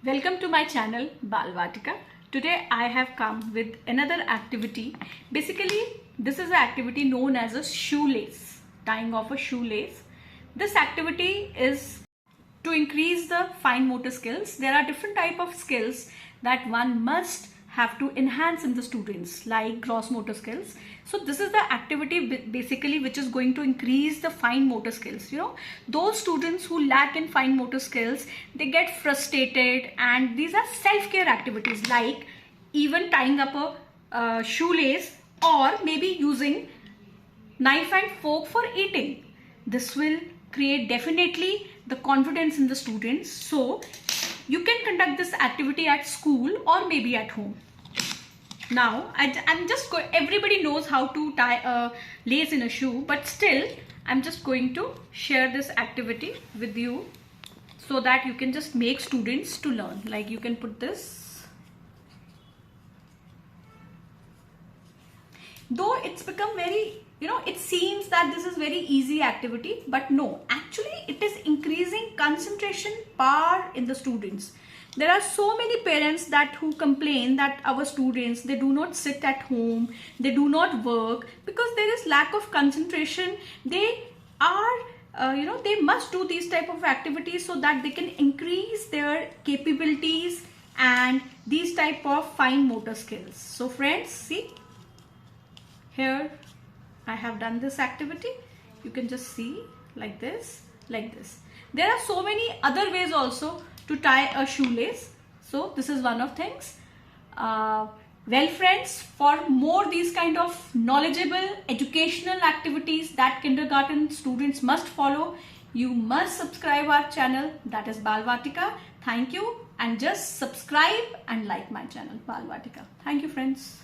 Welcome to my channel Balvatika. Today I have come with another activity. Basically, this is an activity known as a shoelace, tying off a shoelace. This activity is to increase the fine motor skills. There are different type of skills that one must have to enhance in the students, like gross motor skills. So this is the activity basically which is going to increase the fine motor skills. Those students who lack in fine motor skills, they get frustrated, and these are self-care activities like even tying up a shoelace, or maybe using knife and fork for eating. This will create definitely the confidence in the students. So you can conduct this activity at school or maybe at home. Now I'm just going, everybody knows how to tie a lace in a shoe, but still I'm just going to share this activity with you so that you can just make students to learn. Like you can put this, though it's become very, it seems that this is very easy activity, but no, actually it is increasing concentration power in the students. There are so many parents who complain that our students, they do not sit at home, they do not work because there is lack of concentration. They are they must do these type of activities so that they can increase their capabilities and these type of fine motor skills. So friends, see here I have done this activity. You can just see like this, like this. There are so many other ways also to tie a shoelace. So this is one of things. Well friends, for more these kind of knowledgeable educational activities that kindergarten students must follow, you must subscribe our channel, that is Balvatika. Thank you, and just subscribe and like my channel Balvatika. Thank you friends.